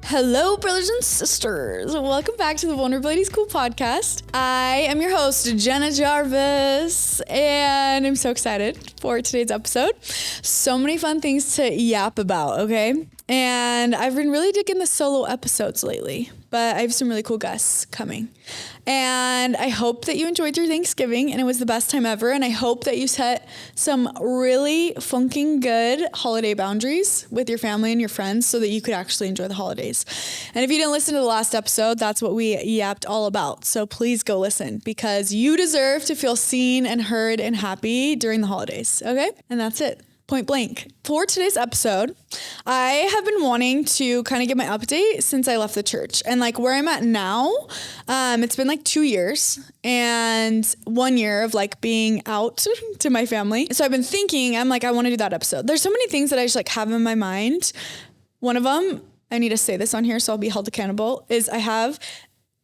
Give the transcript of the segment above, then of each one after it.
Hello, brothers and sisters. Welcome back to the Vulnerability School podcast. I am your host, Jenna Jarvis, and I'm so excited for today's episode. So many fun things to yap about, okay? And I've been really digging the solo episodes lately, but I have some really cool guests coming. And I hope that you enjoyed your Thanksgiving and it was the best time ever. And I hope that you set some really funking good holiday boundaries with your family and your friends so that you could actually enjoy the holidays. And if you didn't listen to the last episode, that's what we yapped all about. So please go listen because you deserve to feel seen and heard and happy during the holidays. Okay? And that's it. Point blank. For today's episode, I have been wanting to kind of get my update since I left the church and like where I'm at now. It's been like 2 years and 1 year of like being out to my family. So I've been thinking, I'm like, I want to do that episode. There's so many things that I just like have in my mind. One of them, I need to say this on here so I'll be held accountable, is I have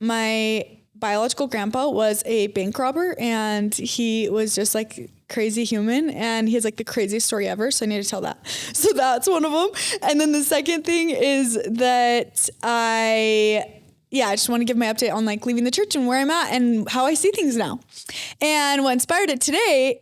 my biological grandpa was a bank robber and he was just like crazy human and he has like the craziest story ever. So I need to tell that. So that's one of them. And then the second thing is that I just want to give my update on like leaving the church and where I'm at and how I see things now. And what inspired it today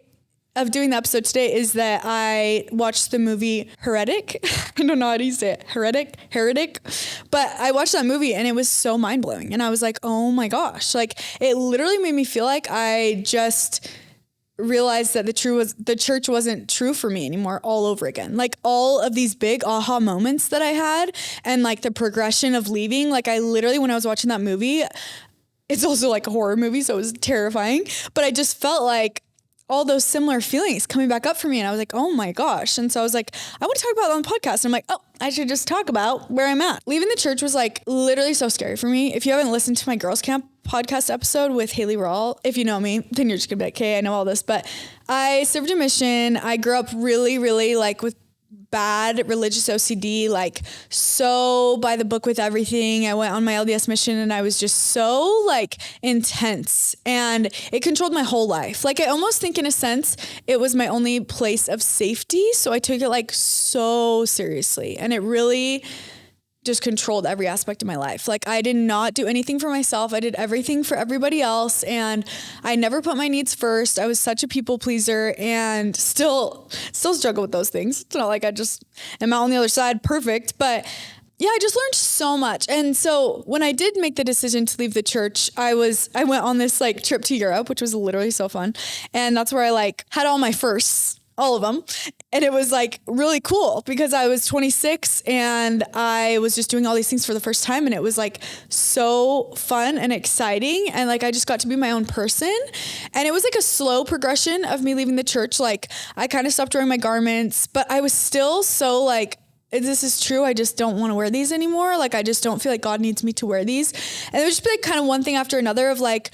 of doing the episode today is that I watched the movie Heretic. I don't know how to say it. Heretic. But I watched that movie and it was so mind blowing. And I was like, oh my gosh, like it literally made me feel like I just realized that the church wasn't true for me anymore all over again. Like all of these big aha moments that I had and like the progression of leaving. Like I literally, when I was watching that movie, it's also like a horror movie. So it was terrifying, but I just felt like all those similar feelings coming back up for me. And I was like, oh my gosh. And so I was like, I want to talk about it on the podcast. And I'm like, oh, I should just talk about where I'm at. Leaving the church was like literally so scary for me. If you haven't listened to my girls camp podcast episode with Haley Rawl, if you know me, then you're just gonna be like, okay, I know all this, but I served a mission. I grew up really, really like with bad religious OCD, like so by the book with everything. I went on my LDS mission and I was just so like intense and it controlled my whole life. Like I almost think in a sense, it was my only place of safety. So I took it like so seriously and it really just controlled every aspect of my life. Like I did not do anything for myself. I did everything for everybody else. And I never put my needs first. I was such a people pleaser and still struggle with those things. It's not like I just am out on the other side perfect, but yeah, I just learned so much. And so when I did make the decision to leave the church, I went on this like trip to Europe, which was literally so fun. And that's where I like had all my firsts, all of them. And it was like really cool because I was 26 and I was just doing all these things for the first time. And it was like so fun and exciting. And like, I just got to be my own person. And it was like a slow progression of me leaving the church. Like I kind of stopped wearing my garments, but I was still so like, this is true. I just don't want to wear these anymore. Like, I just don't feel like God needs me to wear these. And it would just be like kind of one thing after another of like,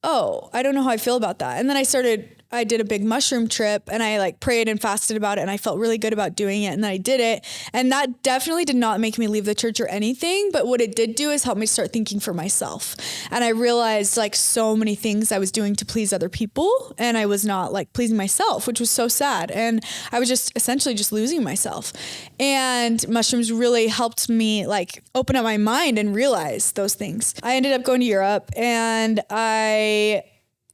oh, I don't know how I feel about that. And then I did a big mushroom trip and I like prayed and fasted about it and I felt really good about doing it. And then I did it. And that definitely did not make me leave the church or anything. But what it did do is help me start thinking for myself. And I realized like so many things I was doing to please other people and I was not like pleasing myself, which was so sad. And I was just essentially just losing myself. And mushrooms really helped me like open up my mind and realize those things. I ended up going to Europe and I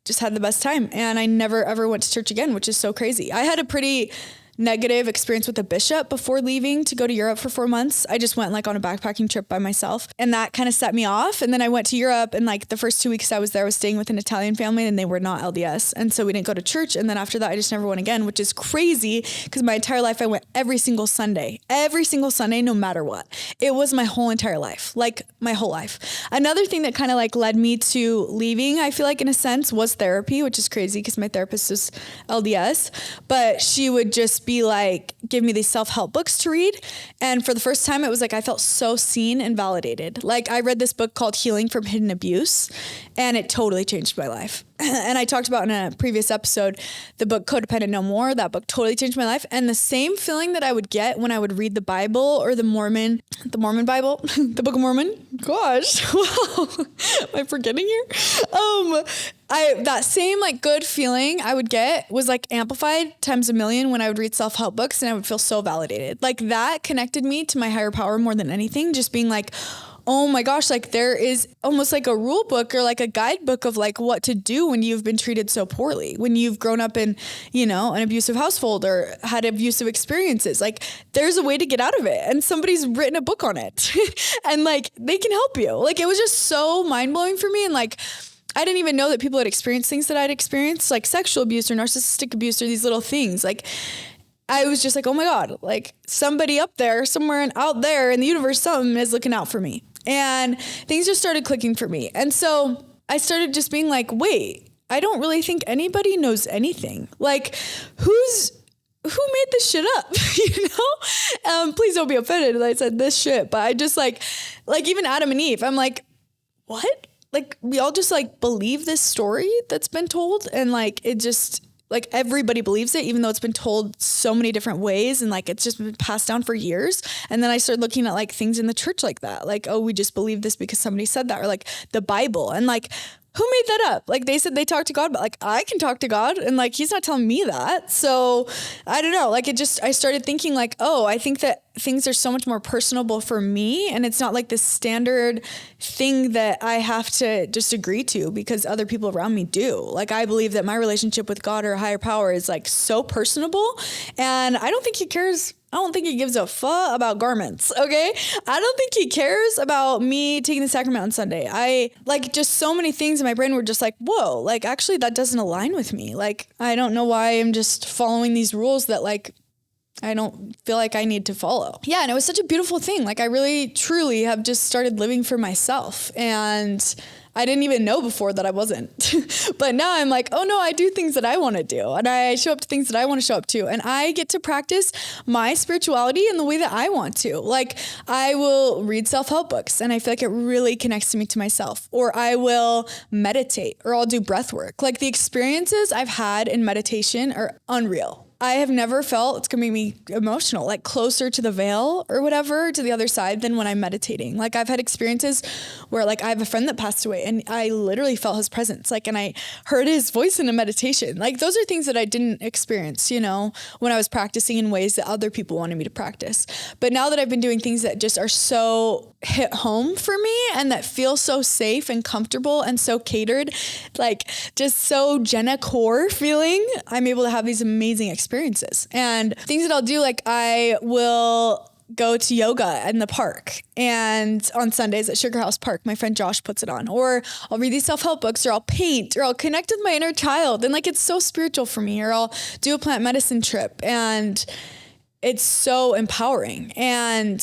just had the best time. And I never ever went to church again, which is so crazy. I had a pretty negative experience with a bishop before leaving to go to Europe for 4 months. I just went like on a backpacking trip by myself and that kind of set me off. And then I went to Europe and like the first 2 weeks I was there, I was staying with an Italian family and they were not LDS. And so we didn't go to church. And then after that, I just never went again, which is crazy because my entire life I went every single Sunday, no matter what. It was my whole entire life, like my whole life. Another thing that kind of like led me to leaving, I feel like in a sense, was therapy, which is crazy because my therapist is LDS, but she would just be like, give me these self-help books to read. And for the first time, it was like, I felt so seen and validated. Like I read this book called Healing from Hidden Abuse and it totally changed my life. And I talked about in a previous episode, the book Codependent No More. That book totally changed my life. And the same feeling that I would get when I would read the Bible or the Mormon Bible, the Book of Mormon, Gosh, wow. Am I forgetting here? That same like good feeling I would get was like amplified times a million when I would read self-help books, and I would feel so validated. Like that connected me to my higher power more than anything. Just being like, oh my gosh, like there is almost like a rule book or like a guidebook of like what to do when you've been treated so poorly, when you've grown up in, you know, an abusive household or had abusive experiences. Like there's a way to get out of it, and somebody's written a book on it and like they can help you. Like it was just so mind blowing for me. And like, I didn't even know that people had experienced things that I'd experienced, like sexual abuse or narcissistic abuse or these little things. Like I was just like, oh my God, like somebody up there, somewhere out there in the universe, something is looking out for me. And things just started clicking for me. And so I started just being like, wait, I don't really think anybody knows anything. Like who made this shit up? You know? Please don't be offended that I said this shit, but I just like even Adam and Eve, I'm like, what? Like we all just like believe this story that's been told, and like it just like everybody believes it, even though it's been told so many different ways, and like it's just been passed down for years. And then I started looking at like things in the church like that, like, oh, we just believe this because somebody said that, or like the Bible, and like who made that up? Like they said they talked to God, but like I can talk to God, and like he's not telling me that. So I don't know, like I started thinking like, oh, I think that things are so much more personable for me, and it's not like this standard thing that I have to just agree to because other people around me do. Like I believe that my relationship with God or a higher power is like so personable, and I don't think he cares. I don't think he gives a fuck about garments, okay? I don't think he cares about me taking the sacrament on Sunday. I like just so many things in my brain were just like, whoa, like actually that doesn't align with me. Like I don't know why I'm just following these rules that like I don't feel like I need to follow. Yeah, and it was such a beautiful thing. Like I really, truly have just started living for myself, and I didn't even know before that I wasn't. But now I'm like, oh no, I do things that I want to do, and I show up to things that I want to show up to, and I get to practice my spirituality in the way that I want to. Like I will read self-help books, and I feel like it really connects me to myself, or I will meditate, or I'll do breath work. Like the experiences I've had in meditation are unreal. I have never felt, it's gonna make me emotional, like closer to the veil or whatever, to the other side than when I'm meditating. Like I've had experiences where like I have a friend that passed away, and I literally felt his presence, like, and I heard his voice in a meditation. Like those are things that I didn't experience, you know, when I was practicing in ways that other people wanted me to practice. But now that I've been doing things that just are so hit home for me and that feel so safe and comfortable and so catered, like just so Jenna core feeling, I'm able to have these amazing experiences. And things that I'll do, like I will go to yoga in the park, and on Sundays at Sugar House Park, my friend Josh puts it on, or I'll read these self-help books, or I'll paint, or I'll connect with my inner child. And like, it's so spiritual for me, or I'll do a plant medicine trip, and it's so empowering. And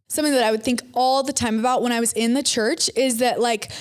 something that I would think all the time about when I was in the church is that like,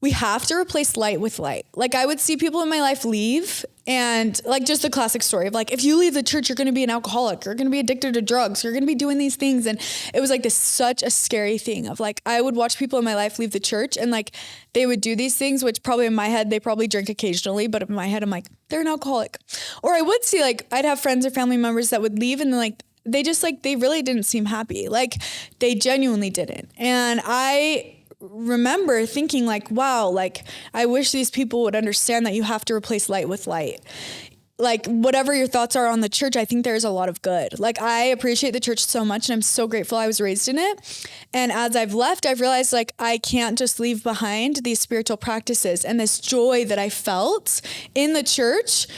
we have to replace light with light. Like I would see people in my life leave, and like just the classic story of like, if you leave the church, you're going to be an alcoholic, you're going to be addicted to drugs, you're going to be doing these things. And it was like this, such a scary thing of like, I would watch people in my life leave the church, and like they would do these things, which probably in my head, they probably drink occasionally, but in my head, I'm like, they're an alcoholic. Or I would see like, I'd have friends or family members that would leave, and then like, they just like, they really didn't seem happy. Like they genuinely didn't. And I remember thinking like, wow, like I wish these people would understand that you have to replace light with light. Like whatever your thoughts are on the church, I think there's a lot of good. Like I appreciate the church so much, and I'm so grateful I was raised in it. And as I've left, I've realized like I can't just leave behind these spiritual practices and this joy that I felt in the church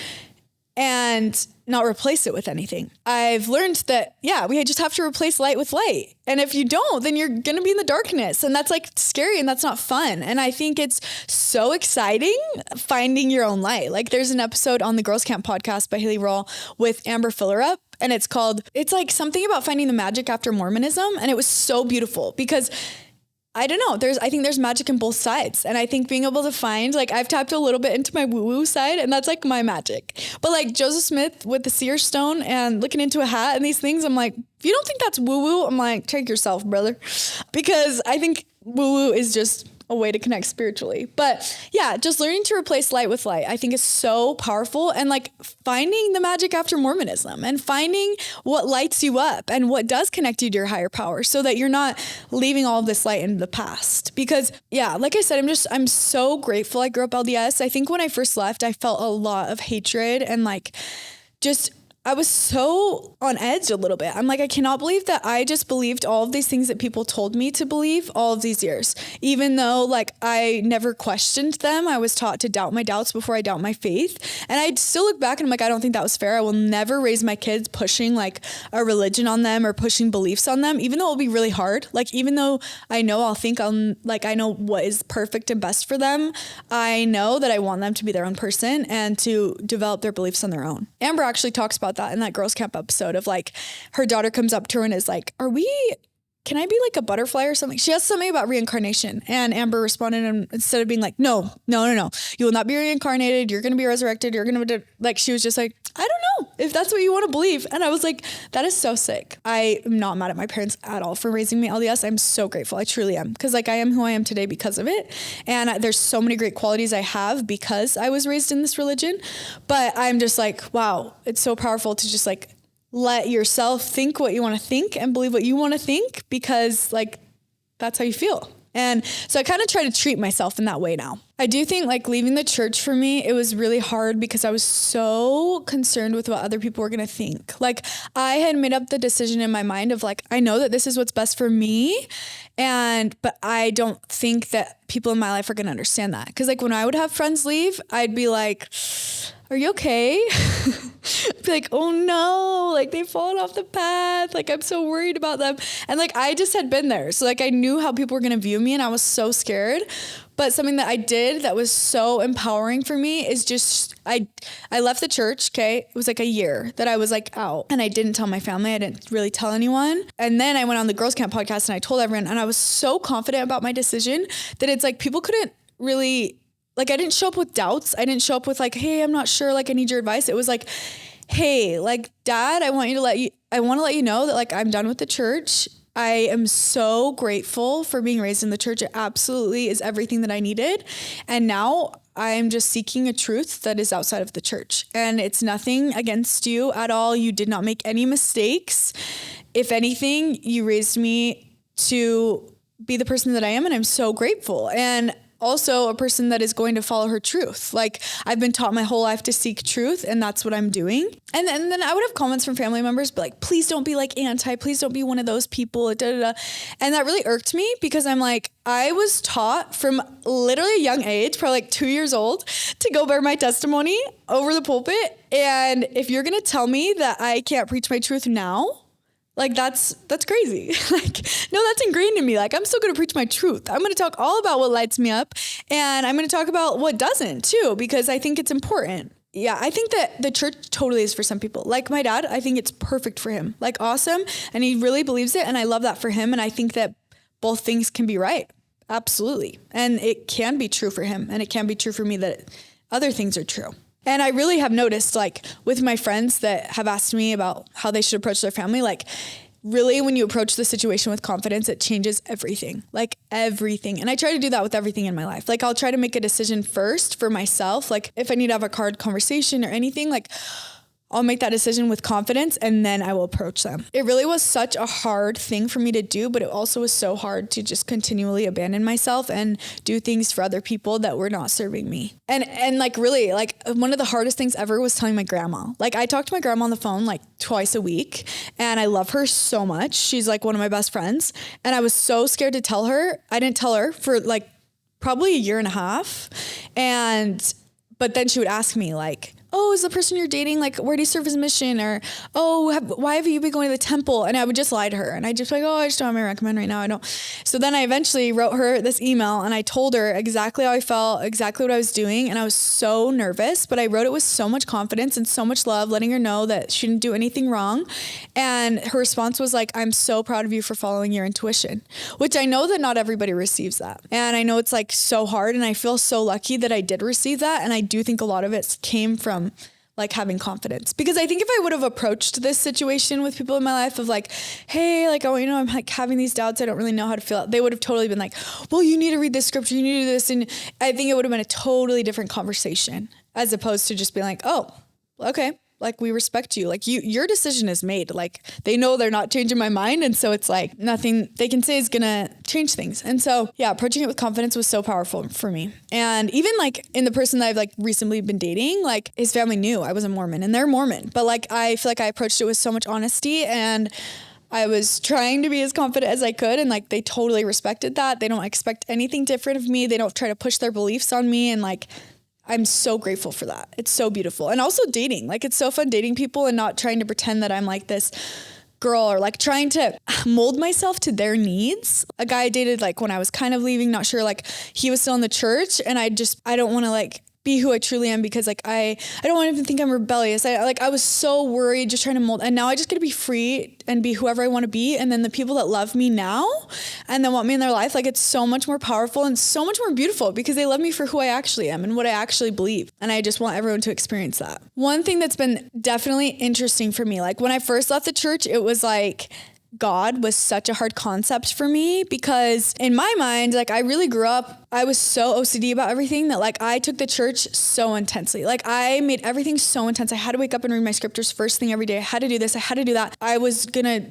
and not replace it with anything. I've learned that, yeah, we just have to replace light with light. And if you don't, then you're going to be in the darkness, and that's like scary, and that's not fun. And I think it's so exciting finding your own light. Like there's an episode on the Girls Camp podcast by Haley Roll with Amber Fillerup, and it's like something about finding the magic after Mormonism. And it was so beautiful because I don't know. I think there's magic in both sides. And I think being able to find, like I've tapped a little bit into my woo-woo side, and that's like my magic. But like Joseph Smith with the seer stone and looking into a hat and these things, I'm like, if you don't think that's woo-woo, I'm like, check yourself, brother. Because I think woo-woo is just a way to connect spiritually. But yeah, just learning to replace light with light, I think is so powerful. And like finding the magic after Mormonism and finding what lights you up and what does connect you to your higher power so that you're not leaving all of this light into the past. Because yeah, like I said, I'm so grateful I grew up LDS. I think when I first left, I felt a lot of hatred and like just I was so on edge a little bit. I'm like, I cannot believe that I just believed all of these things that people told me to believe all of these years, even though like I never questioned them. I was taught to doubt my doubts before I doubt my faith. And I still look back and I'm like, I don't think that was fair. I will never raise my kids pushing like a religion on them or pushing beliefs on them, even though it'll be really hard. Like, even though I know I know what is perfect and best for them. I know that I want them to be their own person and to develop their beliefs on their own. Amber actually talks about that in that girls camp episode of like her daughter comes up to her and is like, can I be like a butterfly or something? She asked something about reincarnation and Amber responded and instead of being like, no, you will not be reincarnated. You're going to be resurrected. You're going to like, she was just like, I don't know if that's what you want to believe. And I was like, that is so sick. I am not mad at my parents at all for raising me LDS. I'm so grateful. I truly am. Cause like I am who I am today because of it. And there's so many great qualities I have because I was raised in this religion, but I'm just like, wow, it's so powerful to just like let yourself think what you want to think and believe what you want to think because like, that's how you feel. And so I kind of try to treat myself in that way now. I do think like leaving the church for me, it was really hard because I was so concerned with what other people were going to think. Like I had made up the decision in my mind of like, I know that this is what's best for me. But I don't think that people in my life are going to understand that. Cause like when I would have friends leave, I'd be like, are you okay? Be like, oh no, like they've fallen off the path. Like I'm so worried about them. And like, I just had been there. So like, I knew how people were going to view me and I was so scared. But something that I did that was so empowering for me is just, I left the church. Okay. It was like a year that I was like out and I didn't tell my family. I didn't really tell anyone. And then I went on the Girls Camp podcast and I told everyone and I was so confident about my decision that it's like, people couldn't really, like, I didn't show up with doubts. I didn't show up with like, hey, I'm not sure. Like, I need your advice. It was like, hey, like, Dad, I want to let you know that like, I'm done with the church. I am so grateful for being raised in the church. It absolutely is everything that I needed. And now I'm just seeking a truth that is outside of the church. And it's nothing against you at all. You did not make any mistakes. If anything, you raised me to be the person that I am. And I'm so grateful. And also a person that is going to follow her truth. Like I've been taught my whole life to seek truth and that's what I'm doing. And then I would have comments from family members, but like, please don't be like please don't be one of those people. And that really irked me because I'm like, I was taught from literally a young age, probably like 2 years old, to go bear my testimony over the pulpit. And if you're going to tell me that I can't preach my truth now, like that's crazy. Like, no, that's ingrained in me. Like I'm still going to preach my truth. I'm going to talk all about what lights me up and I'm going to talk about what doesn't too, because I think it's important. Yeah. I think that the church totally is for some people. Like my dad, I think it's perfect for him, like awesome. And he really believes it. And I love that for him. And I think that both things can be right. Absolutely. And it can be true for him. And it can be true for me that other things are true. And I really have noticed, like with my friends that have asked me about how they should approach their family, like really when you approach the situation with confidence, it changes everything, like everything. And I try to do that with everything in my life. Like I'll try to make a decision first for myself. Like if I need to have a hard conversation or anything, like I'll make that decision with confidence and then I will approach them. It really was such a hard thing for me to do, but it also was so hard to just continually abandon myself and do things for other people that were not serving me. And like really, like one of the hardest things ever was telling my grandma. Like I talk to my grandma on the phone like twice a week and I love her so much. She's like one of my best friends. And I was so scared to tell her. I didn't tell her for like probably a year and a half. But then she would ask me like, oh, is the person you're dating, like, where do you serve his mission? Or, oh, why have you been going to the temple? And I would just lie to her. And I just like, oh, I just don't have my recommend right now. I don't. So then I eventually wrote her this email and I told her exactly how I felt, exactly what I was doing. And I was so nervous, but I wrote it with so much confidence and so much love, letting her know that she didn't do anything wrong. And her response was like, I'm so proud of you for following your intuition, which I know that not everybody receives that. And I know it's like so hard. And I feel so lucky that I did receive that. And I do think a lot of it came from like having confidence. Because I think if I would have approached this situation with people in my life of like, hey, like, oh, you know, I'm like having these doubts, I don't really know how to feel, they would have totally been like, well, you need to read this scripture, you need to do this. And I think it would have been a totally different conversation as opposed to just being like, oh, okay, like we respect you. Like your decision is made. Like they know they're not changing my mind. And so it's like nothing they can say is going to change things. And so yeah, approaching it with confidence was so powerful for me. And even like in the person that I've like recently been dating, like his family knew I was a Mormon and they're Mormon, but like, I feel like I approached it with so much honesty and I was trying to be as confident as I could. And like, they totally respected that. They don't expect anything different of me. They don't try to push their beliefs on me. And like, I'm so grateful for that. It's so beautiful. And also dating, like it's so fun dating people and not trying to pretend that I'm like this girl or like trying to mold myself to their needs. A guy I dated like when I was kind of leaving, not sure, like he was still in the church and I don't want to like be who I truly am because like I don't want to think I'm rebellious. I was so worried just trying to mold, and now I just get to be free and be whoever I want to be. And then the people that love me now and then want me in their life, like it's so much more powerful and so much more beautiful because they love me for who I actually am and what I actually believe. And I just want everyone to experience that. One thing that's been definitely interesting for me, like when I first left the church, it was like God was such a hard concept for me because in my mind, like I really grew up, I was so OCD about everything that like I took the church so intensely. Like I made everything so intense. I had to wake up and read my scriptures first thing every day. I had to do this. I had to do that. I was gonna,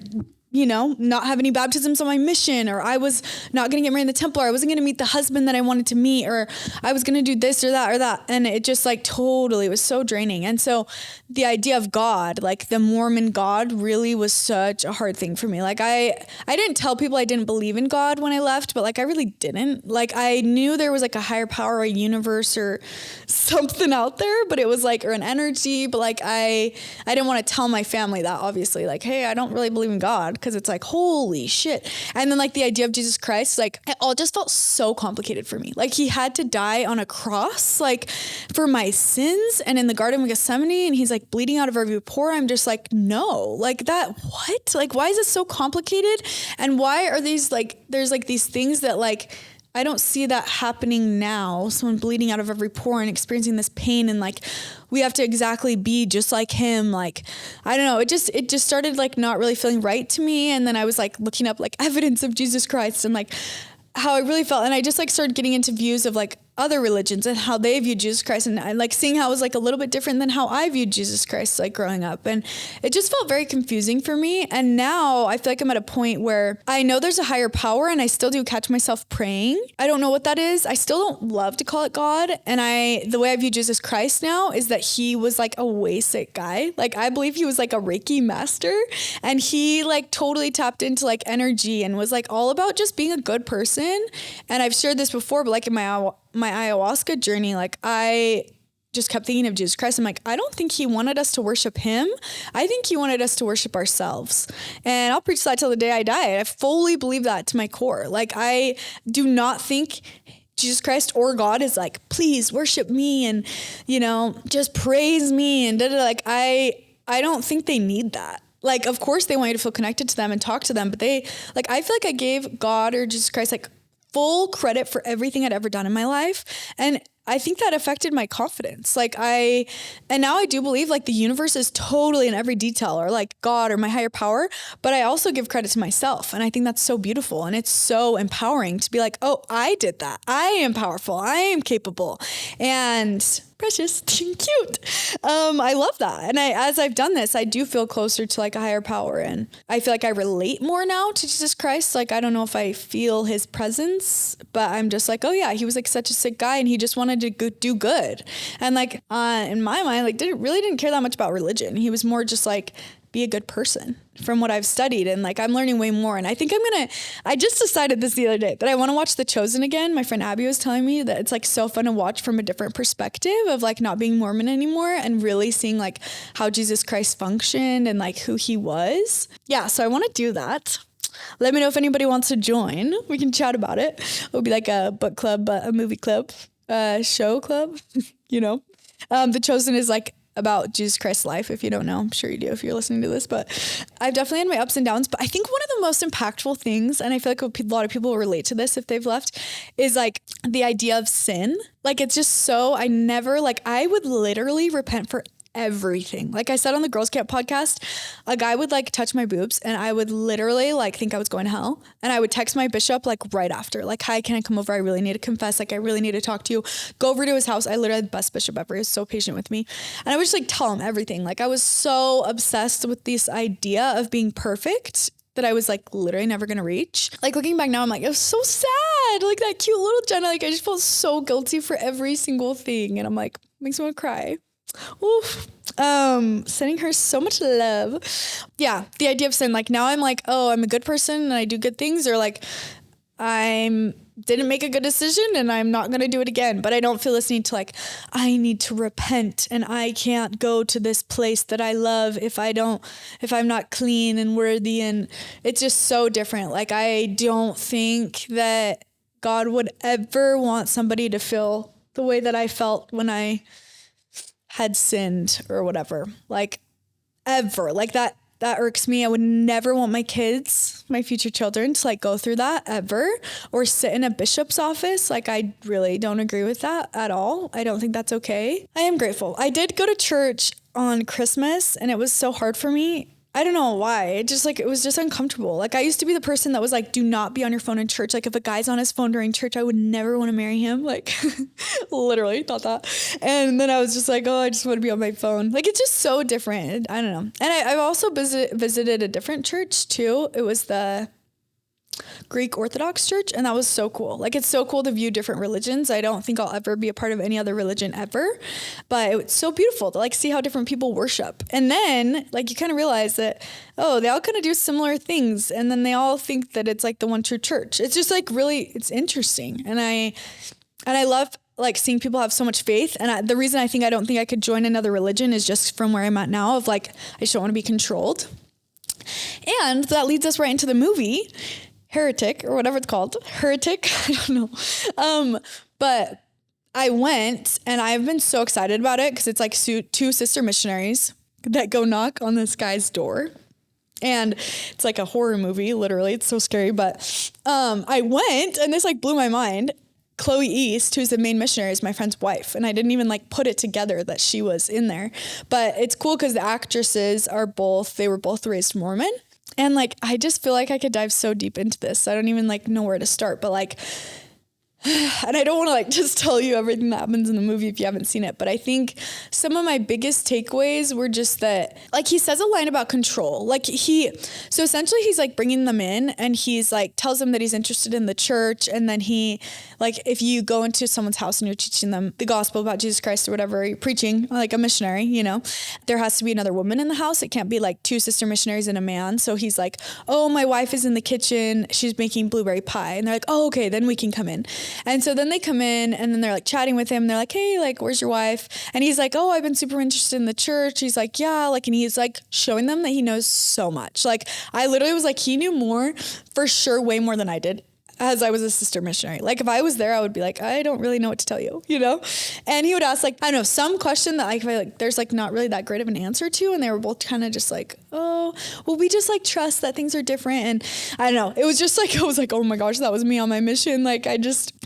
you know, not have any baptisms on my mission, or I was not going to get married in the temple, or I wasn't going to meet the husband that I wanted to meet, or I was going to do this or that or that. And it just like totally was so draining. And so the idea of God, like the Mormon God, really was such a hard thing for me. Like I didn't tell people I didn't believe in God when I left, but like I really didn't. Like I knew there was like a higher power, a universe or something out there, but it was like, or an energy, but like I didn't want to tell my family that, obviously, like, hey, I don't really believe in God, because it's like, holy shit. And then like the idea of Jesus Christ, like it all just felt so complicated for me. Like he had to die on a cross, like for my sins, and in the Garden of Gethsemane, and he's like bleeding out of every pore. I'm just like, no, like that, what? Like, why is it so complicated? And why are these like, there's like these things that like, I don't see that happening now. Someone bleeding out of every pore and experiencing this pain, and like we have to exactly be just like him. Like, I don't know. It just started like not really feeling right to me. And then I was like looking up like evidence of Jesus Christ and like how I really felt. And I just like started getting into views of like other religions and how they viewed Jesus Christ, and I like seeing how it was like a little bit different than how I viewed Jesus Christ like growing up. And it just felt very confusing for me. And now I feel like I'm at a point where I know there's a higher power, and I still do catch myself praying. I don't know what that is. I still don't love to call it God. And the way I view Jesus Christ now is that he was like a way sick guy. Like I believe he was like a Reiki master, and he like totally tapped into like energy and was like all about just being a good person. And I've shared this before, but like in my ayahuasca journey, like I just kept thinking of Jesus Christ. I'm like, I don't think he wanted us to worship him. I think he wanted us to worship ourselves. And I'll preach that till the day I die. I fully believe that to my core. Like I do not think Jesus Christ or God is like, please worship me and, you know, just praise me and like, I don't think they need that. Like, of course they want you to feel connected to them and talk to them, but they like, I feel like I gave God or Jesus Christ like full credit for everything I'd ever done in my life. And I think that affected my confidence. And now I do believe like the universe is totally in every detail, or like God or my higher power, but I also give credit to myself. And I think that's so beautiful. And it's so empowering to be like, oh, I did that. I am powerful. I am capable and precious, cute. I love that. And as I've done this, I do feel closer to like a higher power. And I feel like I relate more now to Jesus Christ. Like, I don't know if I feel his presence, but I'm just like, oh yeah, he was like such a sick guy and he just wanted to do good. And like, in my mind, like didn't care that much about religion. He was more just like, be a good person from what I've studied. And like, I'm learning way more. And I think I just decided this the other day that I want to watch The Chosen again. My friend Abby was telling me that it's like so fun to watch from a different perspective of like not being Mormon anymore and really seeing like how Jesus Christ functioned and like who he was. Yeah. So I want to do that. Let me know if anybody wants to join. We can chat about it. It'll be like a book club, a movie club, show club, you know. The Chosen is like about Jesus Christ's life. If you don't know, I'm sure you do if you're listening to this, but I've definitely had my ups and downs. But I think one of the most impactful things, and I feel like a lot of people will relate to this if they've left, is like the idea of sin. Like, it's just so, I would literally repent for everything. Like I said on the Girls Camp podcast, a guy would like touch my boobs and I would literally like think I was going to hell. And I would text my bishop like right after, like, hi, can I come over? I really need to confess. Like I really need to talk to you. Go over to his house. I literally had the best bishop ever. He was so patient with me. And I would just like tell him everything. Like I was so obsessed with this idea of being perfect that I was like literally never going to reach. Like looking back now, I'm like, it was so sad. Like that cute little Jenna, like I just felt so guilty for every single thing. And I'm like, makes me want to cry. Oof. Sending her so much love. Yeah. The idea of sin, like now I'm like, oh, I'm a good person and I do good things, or like I didn't make a good decision and I'm not going to do it again. But I don't feel this need to like, I need to repent and I can't go to this place that I love if I'm not clean and worthy. And it's just so different. Like, I don't think that God would ever want somebody to feel the way that I felt when I had sinned or whatever, like ever. Like that irks me. I would never want my kids, my future children, to like go through that ever, or sit in a bishop's office. Like I really don't agree with that at all. I don't think that's okay. I am grateful. I did go to church on Christmas and it was so hard for me. I don't know why. It was just uncomfortable. Like I used to be the person that was like, do not be on your phone in church. Like if a guy's on his phone during church, I would never want to marry him. Like literally thought that. And then I was just like, oh, I just want to be on my phone. Like it's just so different. I don't know. And I've also visited a different church too. It was the Greek Orthodox church. And that was so cool. Like, it's so cool to view different religions. I don't think I'll ever be a part of any other religion ever, but it's so beautiful to like see how different people worship. And then like, you kind of realize that, oh, they all kind of do similar things. And then they all think that it's like the one true church. It's just like really, it's interesting. And I love like seeing people have so much faith. And the reason I don't think I could join another religion is just from where I'm at now of like, I just don't want to be controlled. And that leads us right into the movie Heretic, or whatever it's called. Heretic. I don't know. But I went and I've been so excited about it because it's like two sister missionaries that go knock on this guy's door. And it's like a horror movie, literally. It's so scary. But I went and this like blew my mind. Chloe East, who's the main missionary, is my friend's wife. And I didn't even like put it together that she was in there. But it's cool because the actresses were both raised Mormon. And like, I just feel like I could dive so deep into this. I don't even like know where to start, but like, and I don't want to like just tell you everything that happens in the movie if you haven't seen it, but I think some of my biggest takeaways were just that, like, he says a line about control. Like so essentially he's like bringing them in and he's like, tells them that he's interested in the church. And then he, like, if you go into someone's house and you're teaching them the gospel about Jesus Christ or whatever, you're preaching like a missionary, you know, there has to be another woman in the house. It can't be like two sister missionaries and a man. So he's like, oh, my wife is in the kitchen. She's making blueberry pie. And they're like, oh, okay, then we can come in. And so then they come in and then they're like chatting with him. They're like, hey, like, where's your wife? And he's like, oh, I've been super interested in the church. He's like, yeah, like, and he's like showing them that he knows so much. Like, I literally was like, he knew more for sure, way more than I did as I was a sister missionary. Like, if I was there, I would be like, I don't really know what to tell you, you know? And he would ask like, I don't know, some question that I feel like there's like not really that great of an answer to. And they were both kind of just like, oh, well, we just like trust that things are different. And I don't know, it was just like, I was like, oh my gosh, that was me on my mission. Like,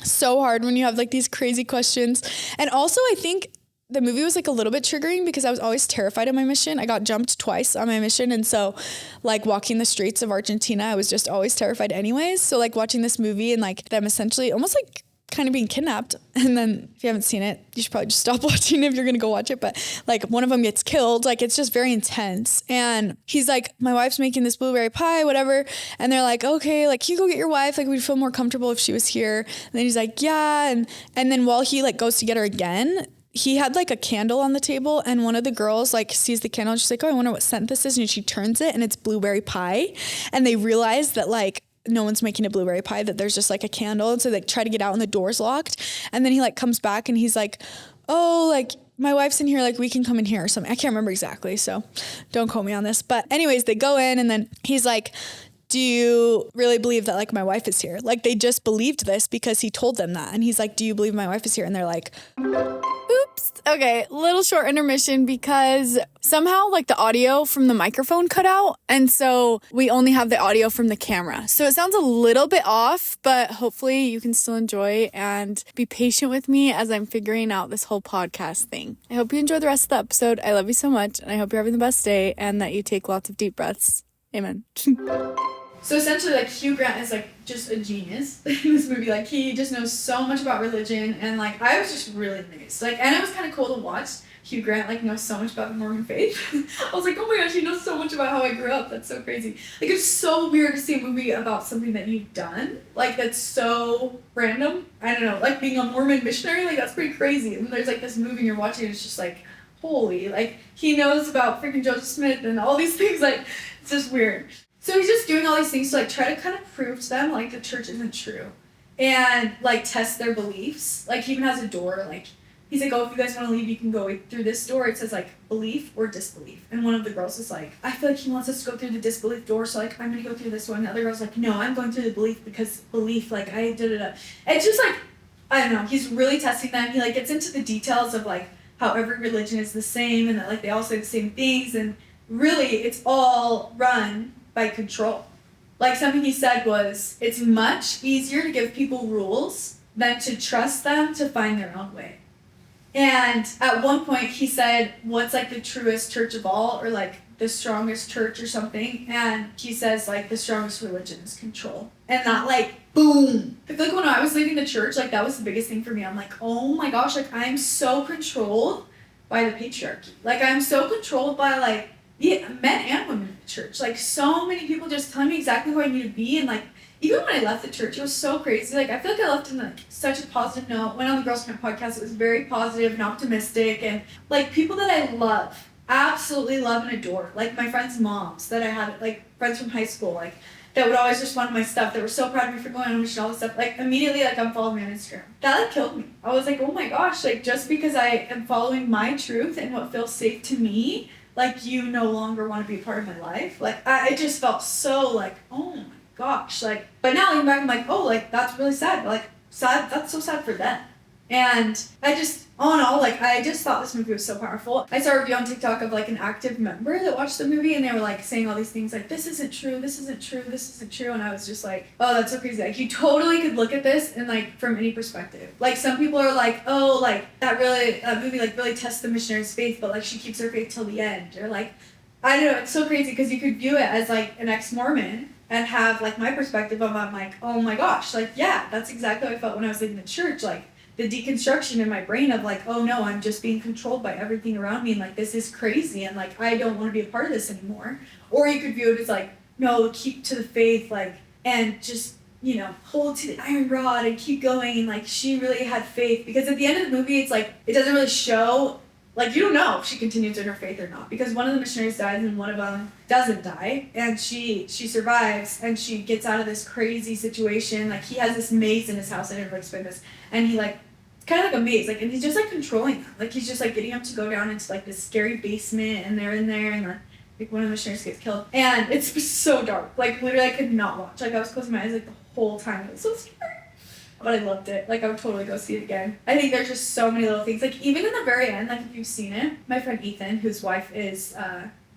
so hard when you have like these crazy questions. And also I think the movie was like a little bit triggering because I was always terrified of my mission. I got jumped twice on my mission. And so like walking the streets of Argentina, I was just always terrified anyways. So like watching this movie and like them essentially almost like kind of being kidnapped. And then if you haven't seen it, you should probably just stop watching if you're going to go watch it. But like one of them gets killed. Like, it's just very intense. And he's like, my wife's making this blueberry pie, whatever. And they're like, okay, like, can you go get your wife? Like, we'd feel more comfortable if she was here. And then he's like, yeah. And then while he like goes to get her again, he had like a candle on the table and one of the girls like sees the candle and she's like, oh, I wonder what scent this is. And she turns it and it's blueberry pie. And they realize that like no one's making a blueberry pie, that there's just like a candle. And so they try to get out and the door's locked. And then he like comes back and he's like, oh, like my wife's in here, like we can come in here or something. I can't remember exactly, so don't quote me on this. But anyways, they go in and then he's like, do you really believe that like my wife is here? Like they just believed this because he told them that. And he's like, do you believe my wife is here? And they're like, oops. Okay, little short intermission because somehow like the audio from the microphone cut out. And so we only have the audio from the camera. So it sounds a little bit off, but hopefully you can still enjoy and be patient with me as I'm figuring out this whole podcast thing. I hope you enjoy the rest of the episode. I love you so much. And I hope you're having the best day and that you take lots of deep breaths. Amen. So essentially, like, Hugh Grant is, like, just a genius in this movie. Like, he just knows so much about religion, and, like, I was just really amazed. Like, and it was kind of cool to watch Hugh Grant, like, know so much about the Mormon faith. I was like, oh my gosh, he knows so much about how I grew up. That's so crazy. Like, it's so weird to see a movie about something that you've done. Like, that's so random. I don't know. Like, being a Mormon missionary, like, that's pretty crazy. And there's, like, this movie and you're watching, and it's just, like, holy. Like, he knows about freaking Joseph Smith and all these things. Like, it's just weird. So he's just doing all these things to, like, try to kind of prove to them, like, the church isn't true. And, like, test their beliefs. Like, he even has a door, like, he's like, oh, if you guys want to leave, you can go through this door. It says, like, belief or disbelief. And one of the girls is like, I feel like he wants us to go through the disbelief door, so, like, I'm going to go through this one. The other girl's like, no, I'm going through the belief because belief, like, I da-da-da. It's just, like, I don't know. He's really testing them. He, like, gets into the details of, like, how every religion is the same and that, like, they all say the same things. And really, it's all run by control. Like, something he said was, it's much easier to give people rules than to trust them to find their own way. And at one point he said, what's like the truest church of all, or like the strongest church or something, and he says like the strongest religion is control. And not like, boom. I feel like when I was leaving the church, like that was the biggest thing for me. I'm like, oh my gosh, like I'm so controlled by the patriarchy. Like I'm so controlled by like men and women in the church. Like so many people just telling me exactly who I need to be. And like even when I left the church, it was so crazy. Like I feel like I left in like such a positive note. Went on the Girls Camp podcast. It was very positive and optimistic, and like people that I love, absolutely love and adore. Like my friends' moms that I had, like friends from high school, like that would always respond to my stuff. That were so proud of me for going on a mission, all this stuff. Like immediately, like I'm following me on Instagram. That like killed me. I was like, oh my gosh, like just because I am following my truth and what feels safe to me, like you no longer want to be a part of my life. Like it just felt so like, oh my gosh, like, but now looking back, I'm like, oh, like, that's really sad, like, sad, that's so sad for them. And I just, all in all, like, I just thought this movie was so powerful. I saw a review on TikTok of, like, an active member that watched the movie, and they were, like, saying all these things, like, this isn't true, this isn't true, this isn't true, and I was just like, oh, that's so crazy. Like, you totally could look at this and, like, from any perspective. Like, some people are like, oh, like, that movie, like, really tests the missionary's faith, but, like, she keeps her faith till the end. Or, like, I don't know, it's so crazy, because you could view it as, like, an ex-Mormon, and have, like, my perspective of, I'm like, oh my gosh, like, yeah, that's exactly how I felt when I was leaving the church, like, the deconstruction in my brain of, like, oh no, I'm just being controlled by everything around me, and, like, this is crazy, and, like, I don't want to be a part of this anymore. Or you could view it as, like, no, keep to the faith, like, and just, you know, hold to the iron rod and keep going, and, like, she really had faith, because at the end of the movie, it's, like, it doesn't really show. Like, you don't know if she continues in her faith or not, because one of the missionaries dies and one of them doesn't die, and she survives, and she gets out of this crazy situation. Like, he has this maze in his house, I didn't really explain this, and he, like, it's kind of like a maze, like, and he's just, like, controlling them. Like, he's just, like, getting them to go down into, like, this scary basement, and they're in there, and, like, one of the missionaries gets killed, and it's so dark. Like, literally, I could not watch. Like, I was closing my eyes, like, the whole time. It was so scary. But I loved it. Like, I would totally go see it again. I think there's just so many little things. Like, even in the very end, like, if you've seen it, my friend Ethan, whose wife is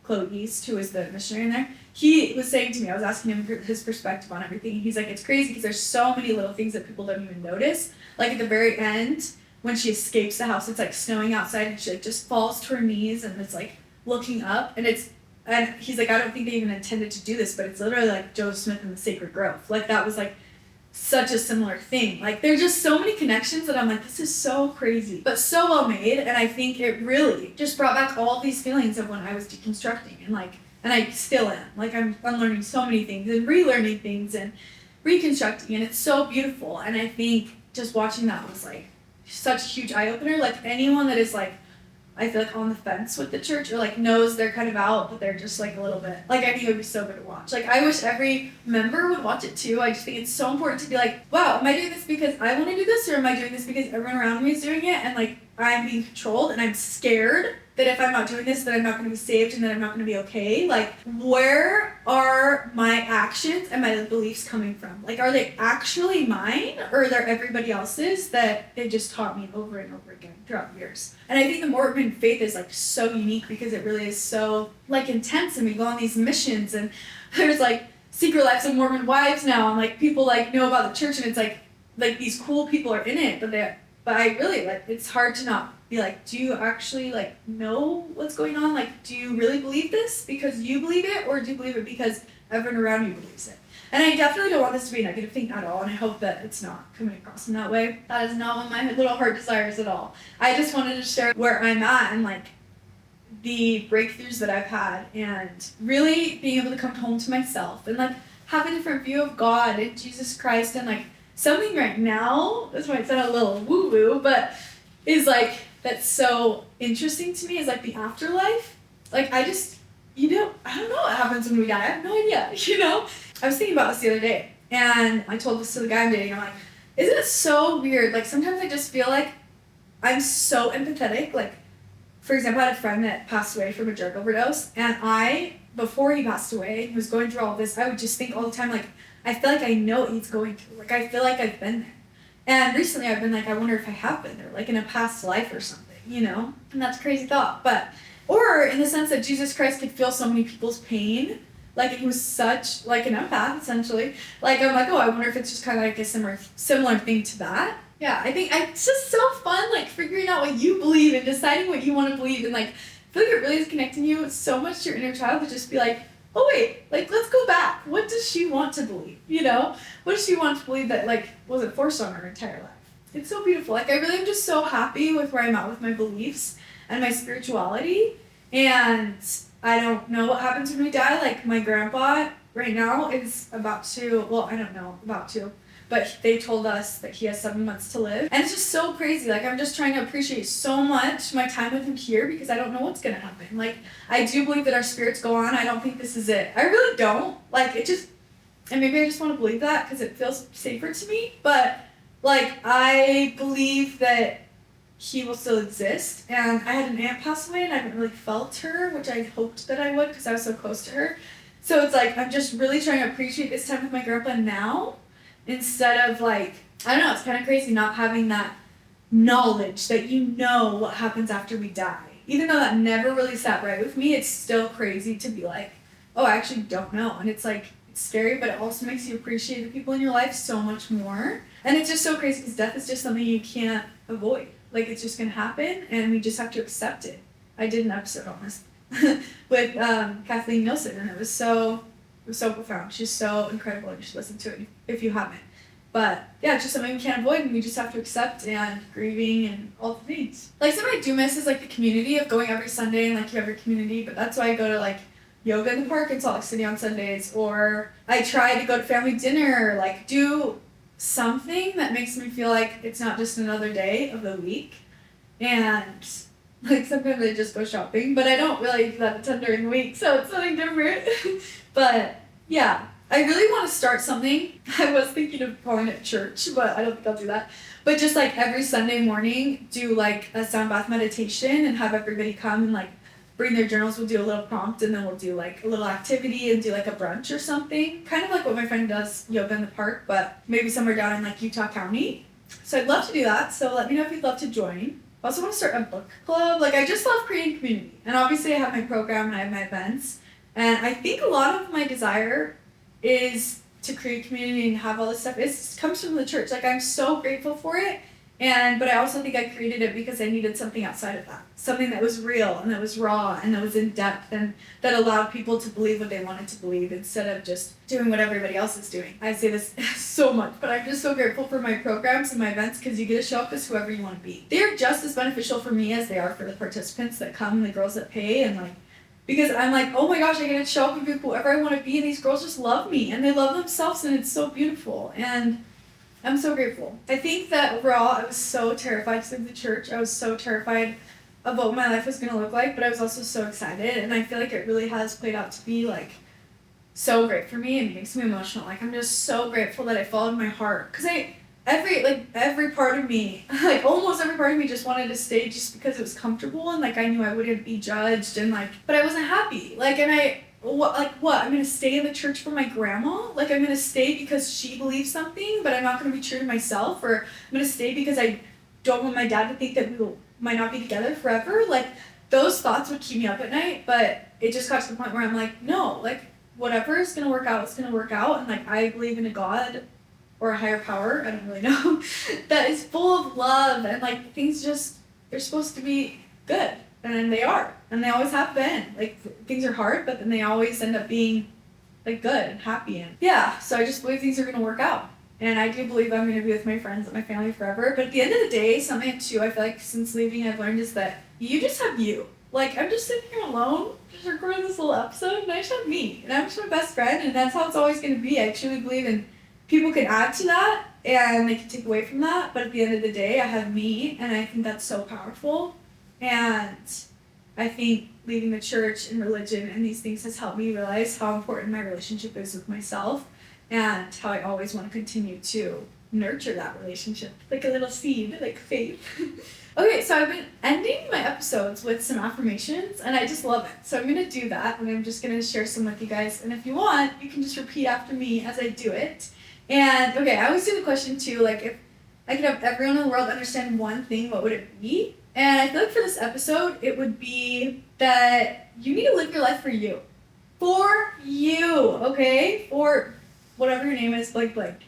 Chloe East, who is the missionary in there, he was saying to me, I was asking him his perspective on everything. He's like, it's crazy because there's so many little things that people don't even notice. Like, at the very end, when she escapes the house, it's, like, snowing outside, and she, like, just falls to her knees, and it's, like, looking up, and he's like, I don't think they even intended to do this, but it's literally, like, Joseph Smith and the Sacred Grove. Like, that was, like, such a similar thing. Like, there's just so many connections that I'm like, this is so crazy, but so well made. And I think it really just brought back all these feelings of when I was deconstructing, and like, and I still am. Like, I'm unlearning so many things and relearning things and reconstructing, and it's so beautiful. And I think just watching that was like such a huge eye-opener. Like, anyone that is like, I feel like on the fence with the church, or like knows they're kind of out, but they're just like a little bit, like, I think it would be so good to watch. Like, I wish every member would watch it too. I just think it's so important to be like, wow, am I doing this because I want to do this, or am I doing this because everyone around me is doing it, and like I'm being controlled and I'm scared that if I'm not doing this, that I'm not going to be saved and that I'm not going to be okay. Like, where are my actions and my beliefs coming from? Like, are they actually mine, or are they everybody else's that they just taught me over and over again throughout years? And I think the Mormon faith is like so unique because it really is so like intense, and we go on these missions, and there's like Secret Lives of Mormon Wives now, and like people like know about the church, and it's like these cool people are in it, but I really like, it's hard to not be like, do you actually like know what's going on? Like, do you really believe this because you believe it, or do you believe it because everyone around you believes it? And I definitely don't want this to be a negative thing at all, and I hope that it's not coming across in that way. That is not what my little heart desires at all. I just wanted to share where I'm at and like the breakthroughs that I've had, and really being able to come home to myself and like have a different view of God and Jesus Christ, and like something right now, this might sound a little woo-woo, but is like, that's so interesting to me is like the afterlife. Like I just, I don't know what happens when we die. I have no idea, I was thinking about this the other day, and I told this to the guy I'm dating. I'm like, isn't it so weird? Like sometimes I just feel like I'm so empathetic. Like, for example, I had a friend that passed away from a drug overdose, and before he passed away, he was going through all this, I would just think all the time, like, I feel like I know what he's going through. Like, I feel like I've been there. And recently I've been like, I wonder if I have been there, like in a past life or something, And that's a crazy thought. Or in the sense that Jesus Christ could feel so many people's pain. Like, he was such, like, an empath, essentially. Like, I'm like, I wonder if it's just kind of like a similar thing to that. Yeah, I think it's just so fun, like, figuring out what you believe and deciding what you want to believe. And, like, I feel like it really is connecting you so much to your inner child to just be like, oh, wait, like, let's go back. What does she want to believe, What does she want to believe that, like, wasn't forced on her entire life? It's so beautiful. Like, I really am just so happy with where I'm at with my beliefs and my spirituality. And I don't know what happens when we die. Like, my grandpa right now is I don't know, but they told us that he has 7 months to live. And it's just so crazy. Like, I'm just trying to appreciate so much my time with him here because I don't know what's going to happen. Like, I do believe that our spirits go on. I don't think this is it. I really don't. Like, and maybe I just want to believe that because it feels safer to me. But, like, I believe that he will still exist. And I had an aunt pass away, and I haven't really felt her, which I hoped that I would because I was so close to her. So it's like, I'm just really trying to appreciate this time with my grandpa now. Instead of like, I don't know, it's kind of crazy not having that knowledge that what happens after we die. Even though that never really sat right with me, it's still crazy to be like, oh, I actually don't know. And it's like, it's scary, but it also makes you appreciate the people in your life so much more. And it's just so crazy because death is just something you can't avoid. Like, it's just going to happen, and we just have to accept it. I did an episode on this with Kathleen Nielsen, and it was so profound. She's so incredible, and you should listen to it if you haven't. But yeah, it's just something we can't avoid, and we just have to accept, and grieving and all the things. Like, something I do miss is like the community of going every Sunday, and like you have your community, but that's why I go to like yoga in the park in Salt Lake City on Sundays, or I try to go to family dinner, like do something that makes me feel like it's not just another day of the week. And like sometimes I just go shopping, but I don't really do that a ton during the week, so it's something different. But yeah, I really want to start something. I was thinking of calling it church, but I don't think I'll do that. But just like every Sunday morning, do like a sound bath meditation and have everybody come and like bring their journals. We'll do a little prompt, and then we'll do like a little activity and do like a brunch or something. Kind of like what my friend does, yoga in the park, but maybe somewhere down in like Utah County. So I'd love to do that. So let me know if you'd love to join. I also want to start a book club. Like, I just love creating community. And obviously I have my program and I have my events. And I think a lot of my desire is to create community and have all this stuff. It comes from the church. Like, I'm so grateful for it. But I also think I created it because I needed something outside of that. Something that was real and that was raw and that was in depth and that allowed people to believe what they wanted to believe instead of just doing what everybody else is doing. I say this so much, but I'm just so grateful for my programs and my events because you get to show up as whoever you want to be. They're just as beneficial for me as they are for the participants that come and the girls that pay, and like, because I'm like, oh my gosh, I get to show up and be whoever I want to be, and these girls just love me and they love themselves, and it's so beautiful. And I'm so grateful. I think that overall, I was so terrified to leave the church. I was so terrified of what my life was going to look like, but I was also so excited, and I feel like it really has played out to be, like, so great for me, and it makes me emotional. Like, I'm just so grateful that I followed my heart, because every part of me, like almost every part of me just wanted to stay just because it was comfortable and like I knew I wouldn't be judged and like, but I wasn't happy. Like, and what? I'm gonna stay in the church for my grandma? Like, I'm gonna stay because she believes something, but I'm not gonna be true to myself? Or I'm gonna stay because I don't want my dad to think that might not be together forever? Like, those thoughts would keep me up at night, but it just got to the point where I'm like, no, like, whatever is gonna work out, it's gonna work out. And like, I believe in a God or a higher power, I don't really know, that is full of love and like things just, they're supposed to be good. And they are. And they always have been. Like, things are hard, but then they always end up being like good and happy. And yeah, so I just believe things are gonna work out. And I do believe I'm gonna be with my friends and my family forever. But at the end of the day, something too I feel like since leaving I've learned is that you just have you. Like, I'm just sitting here alone, just recording this little episode, and I just have me. And I'm just my best friend, and that's how it's always gonna be. I truly believe in people can add to that and they can take away from that, but at the end of the day I have me, and I think that's so powerful. And I think leaving the church and religion and these things has helped me realize how important my relationship is with myself and how I always want to continue to nurture that relationship like a little seed, like faith. Okay, so I've been ending my episodes with some affirmations and I just love it. So I'm going to do that and I'm just going to share some with you guys. And if you want, you can just repeat after me as I do it. And okay, I always do the question too, like if I could have everyone in the world understand one thing, what would it be? And I feel like for this episode, it would be that you need to live your life for you. For you, okay? For whatever your name is, blank.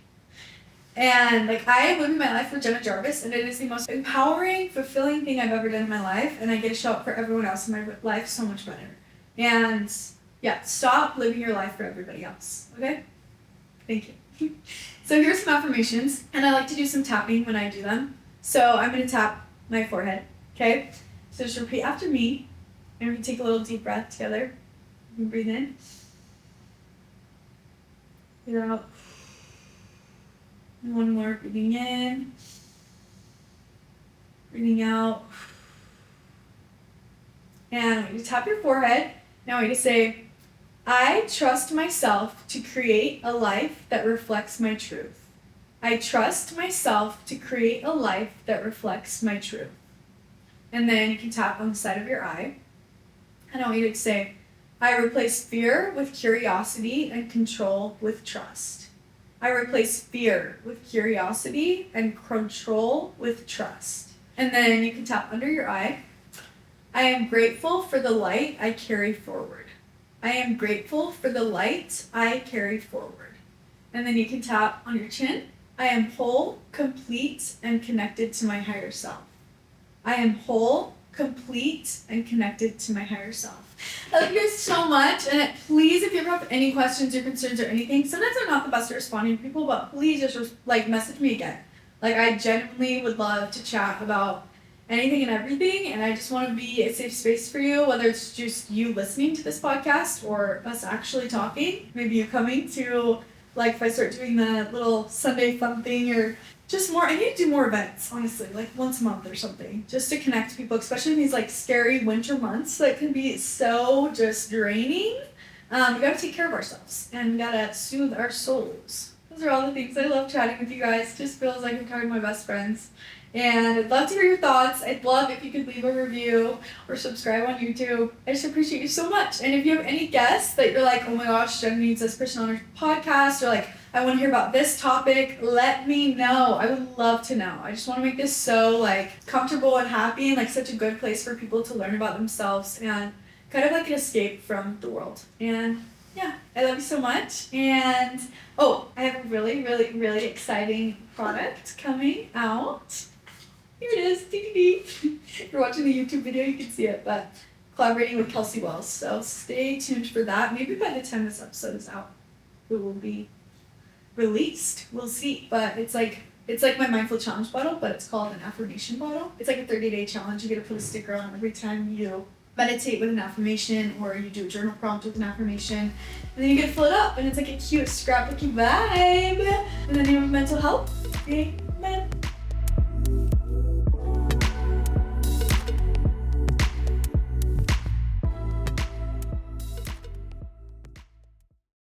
And like, I am living my life for Jenna Jarvis, and it is the most empowering, fulfilling thing I've ever done in my life, and I get to show up for everyone else in my life so much better. And yeah, stop living your life for everybody else, okay? Thank you. So here's some affirmations, and I like to do some tapping when I do them. So I'm going to tap my forehead. Okay, so just repeat after me, and we can take a little deep breath together. You can breathe in, breathe out, and one more, breathing in, breathing out, and I want you to tap your forehead. Now I want you to say, I trust myself to create a life that reflects my truth. I trust myself to create a life that reflects my truth. And then you can tap on the side of your eye. And I want you to say, I replace fear with curiosity and control with trust. I replace fear with curiosity and control with trust. And then you can tap under your eye. I am grateful for the light I carry forward. I am grateful for the light I carry forward. And then you can tap on your chin. I am whole, complete, and connected to my higher self. I am whole, complete, and connected to my higher self. I love you guys so much, and please, if you ever have any questions or concerns or anything, sometimes I'm not the best at responding to people, but please just message me again. Like, I genuinely would love to chat about anything and everything, and I just want to be a safe space for you, whether it's just you listening to this podcast or us actually talking. Maybe you coming to, like, if I start doing the little Sunday fun thing or just more, I need to do more events, honestly, like once a month or something, just to connect people, especially in these like scary winter months that can be so just draining. We gotta take care of ourselves and we gotta soothe our souls. Those are all the things. I love chatting with you guys. It just feels like I'm talking to my best friends. And I'd love to hear your thoughts. I'd love if you could leave a review or subscribe on YouTube. I just appreciate you so much. And if you have any guests that you're like, oh my gosh, Jen needs this person on her podcast, or like, I want to hear about this topic, let me know. I would love to know. I just want to make this so like comfortable and happy and like such a good place for people to learn about themselves and kind of like an escape from the world. And yeah, I love you so much. And oh, I have a really, really, really exciting product coming out. Here it is, if you're watching the YouTube video, you can see it, but collaborating with Kelsey Wells. So stay tuned for that. Maybe by the time this episode is out, it will be released. We'll see. But it's like my mindful challenge bottle, but it's called an affirmation bottle. It's like a 30-day challenge. You get to put a sticker on every time you meditate with an affirmation or you do a journal prompt with an affirmation, and then you get to fill it up, and it's like a cute scrapbooky vibe. And then you have mental health. Okay.